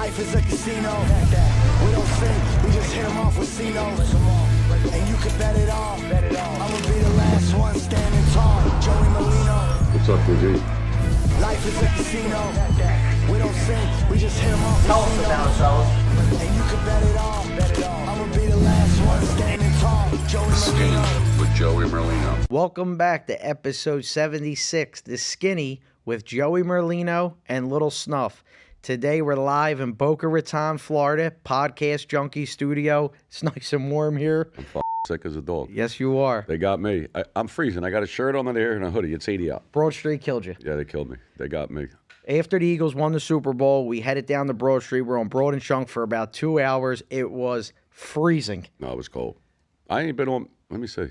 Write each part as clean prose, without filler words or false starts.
Life is a casino. We don't sink, we just hit them off with C-notes. And you can bet it all. I'ma be the last one standing tall. Joey Merlino. What's up, G? Life is a casino. We don't sink, we just hit them off with Tell us about it, fellas. And you can bet it all. I'ma be the last one standing tall. Joey Skinny Merlino. with Joey Merlino. Welcome back to episode 76, The Skinny with Joey Merlino and LIl Snuff. Today we're live in Boca Raton, Florida, Podcast Junkie Studio. It's nice and warm here. I'm sick as a dog. Yes, you are. They got me. I'm freezing. I got a shirt on there and a hoodie. It's 80 out. Broad Street killed you. Yeah, they killed me. They got me. After the Eagles won the Super Bowl, we headed down to Broad Street. We're on Broad and Shunk for about 2 hours. It was freezing. No, it was cold. I ain't been on, let me see.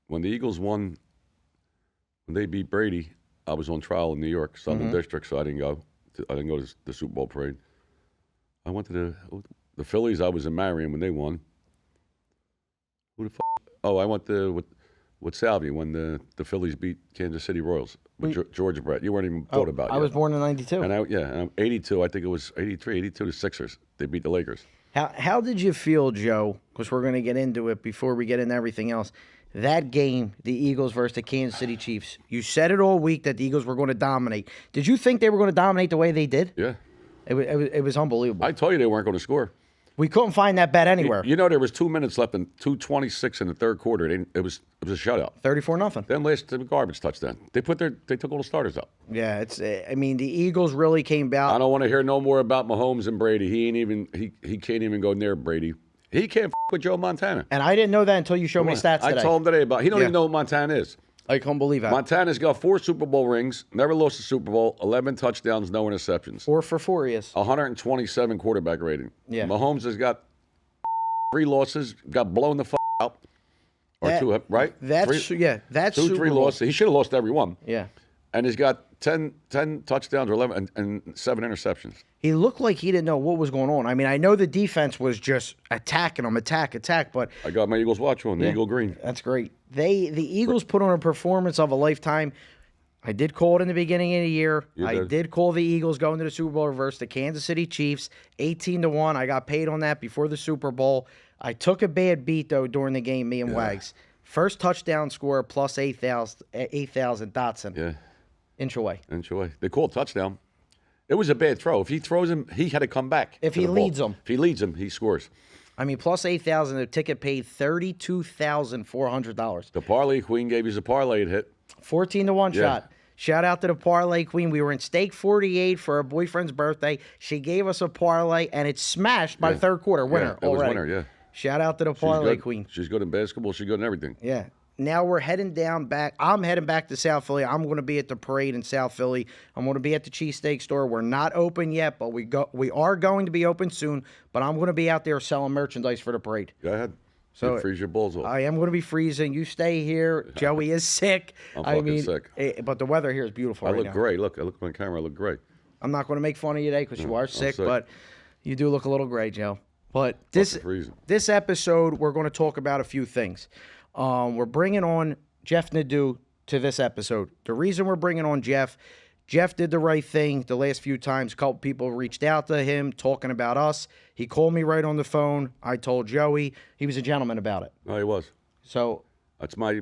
When the Eagles won, when they beat Brady, I was on trial in New York, Southern District, so I didn't go. I didn't go to the Super Bowl parade. I went to the Phillies. I was in Marion when they won. Who the f***? Oh, I went with Salvi when the Phillies beat Kansas City Royals with George Brett. You weren't even thought about it. I was born in 92. And I'm 82. I think it was 83, 82 to Sixers. They beat the Lakers. How did you feel, Joe, because we're going to get into it before we get into everything else, that game, the Eagles versus the Kansas City Chiefs? You said it all week that the Eagles were going to dominate. Did you think they were going to dominate the way they did? Yeah. It was unbelievable. I told you they weren't going to score. We couldn't find that bet anywhere. You know, there was 2 minutes left in 2:26 in the third quarter. It was a shutout. 34-0. Then last the garbage touchdown. They took all the starters out. Yeah, it's. I mean, the Eagles really came I out. don't want to hear no more about Mahomes and Brady. He can't even go near Brady. He can't with Joe Montana. And I didn't know that until you showed me stats today. I told him today about. He don't even know what Montana is. I can't believe that. Montana's got 4 Super Bowl rings, never lost a Super Bowl, 11 touchdowns, no interceptions. 4 for 4 he is. 127 quarterback rating. Yeah. Mahomes has got 3 losses, got blown the out. Or That- 2, right? That's 2, Super 3 Bowl. losses. He should have lost every one. Yeah. And he's got 10 touchdowns or 11 and 7 interceptions. He looked like he didn't know what was going on. I mean, I know the defense was just attacking him, attack, but I got my Eagles watch on, the Eagle Green. that's great. The Eagles put on a performance of a lifetime. I did call it in the beginning of the year. I did call the Eagles going to the Super Bowl versus the Kansas City Chiefs, 18-1. I got paid on that before the Super Bowl. I took a bad beat though during the game. Me and Wags, first touchdown score plus 8,000 Dotson. Yeah. Inch away. They called touchdown. It was a bad throw. If he throws him, he had to come back. If he leads him. If he leads him, he scores. I mean, plus 8,000. The ticket paid $32,400. The parlay queen gave you a parlay hit. 14-1 shot. Shout out to the parlay queen. We were in stake 48 for her boyfriend's birthday. She gave us a parlay, and it smashed by third quarter. Winner Yeah, it was already. winner, yeah. Shout out to the parlay She's good. queen. She's good in basketball. She's good in everything. Yeah. Now we're heading back. I'm heading back to South Philly. I'm going to be at the parade in South Philly. I'm going to be at the Cheesesteaks store. We're not open yet, but we are going to be open soon. But I'm going to be out there selling merchandise for the parade. Go ahead. So you freeze your balls off. I am going to be freezing. You stay here. Joey is sick. I'm fucking sick. But the weather here is beautiful I right look now. great. Look, I look on camera. I look great. I'm not going to make fun of you today because you are sick, sick. but you do look a little gray, Joe. But this episode, we're going to talk about a few things. We're bringing on Jeff Nadu to this episode. The reason we're bringing on Jeff did the right thing the last few times. A couple people reached out to him talking about us. He called me right on the phone. I told Joey. He was a gentleman about it. No, he was. So That's my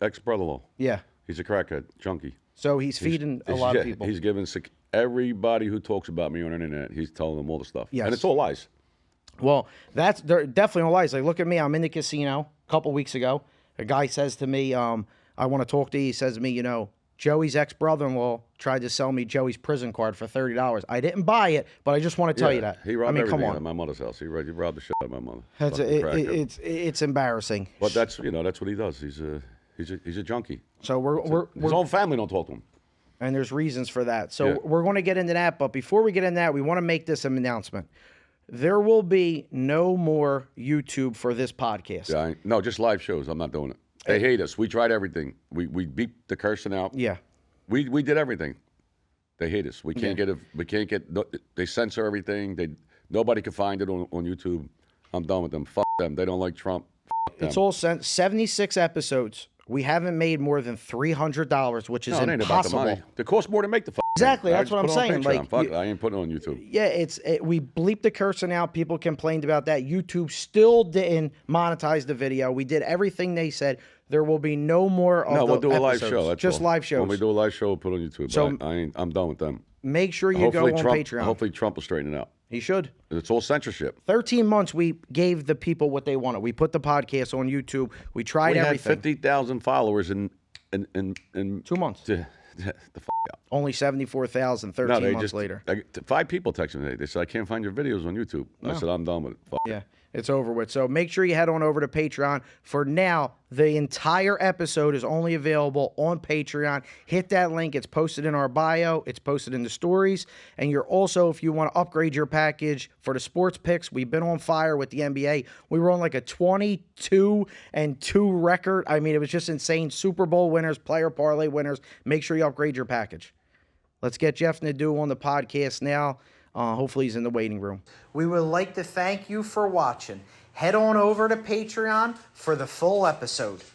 ex-brother-in-law. yeah. He's a crackhead, junkie. So he's feeding a lot of people. He's giving everybody who talks about me on the internet, he's telling them all the stuff. Yes. And it's all lies. Well, they're definitely all lies. Like, look at me. I'm in the casino a couple weeks ago. A guy says to me, I want to talk to you. He says to me, Joey's ex-brother-in-law tried to sell me Joey's prison card for $30. I didn't buy it, but I just want to tell you that. He robbed come everything on. out of my mother's house. He robbed the shit out of my mother. It's embarrassing. But that's what he does. He's a junkie. So His own family don't talk to him. and there's reasons for that. So we're going to get into that. But before we get into that, we want to make this an announcement. There will be no more YouTube for this podcast. Yeah, no, just live shows. I'm not doing it. They hate us. We tried everything. We beat the cursing out. Yeah. We did everything. They hate us. We can't get it. We can't get. They censor everything. Nobody can find it on YouTube. I'm done with them. Fuck them. They don't like Trump. Fuck them. It's all sent. 76 episodes. We haven't made more than $300, which is No, it ain't about the impossible. money. It costs more to make the Exactly, that's just what I'm put it on saying. Patreon. Like, Fuck it, I ain't putting it on YouTube. Yeah, we bleeped the cursing out. People complained about that. YouTube still didn't monetize the video. We did everything they said. There will be no more of We'll the do a live episodes. show. That's Just all. live shows. When we do a live show, we'll put it on YouTube. So- but I'm done with them. Make sure you Hopefully go on Trump, Patreon. Hopefully Trump will straighten it out. He should. It's all censorship. 13 months we gave the people what they wanted. We put the podcast on YouTube. We tried We had everything. 50,000 followers in 2 months. the f out. Only 74,000 13 months later. 5 people texted me today. They said, I can't find your videos on YouTube. I said, I'm done with it. Fuck it. Yeah, it's over with. So make sure you head on over to Patreon. For now, the entire episode is only available on Patreon. Hit that link. It's posted in our bio. It's posted in the stories. And you're also, if you want to upgrade your package for the sports picks, we've been on fire with the NBA. We were on like a 22-2 record. I mean, it was just insane. Super Bowl winners, player parlay winners. Make sure you upgrade your package. Let's get Jeff Nadu on the podcast now. Hopefully he's in the waiting room. We would like to thank you for watching. Head on over to Patreon for the full episode.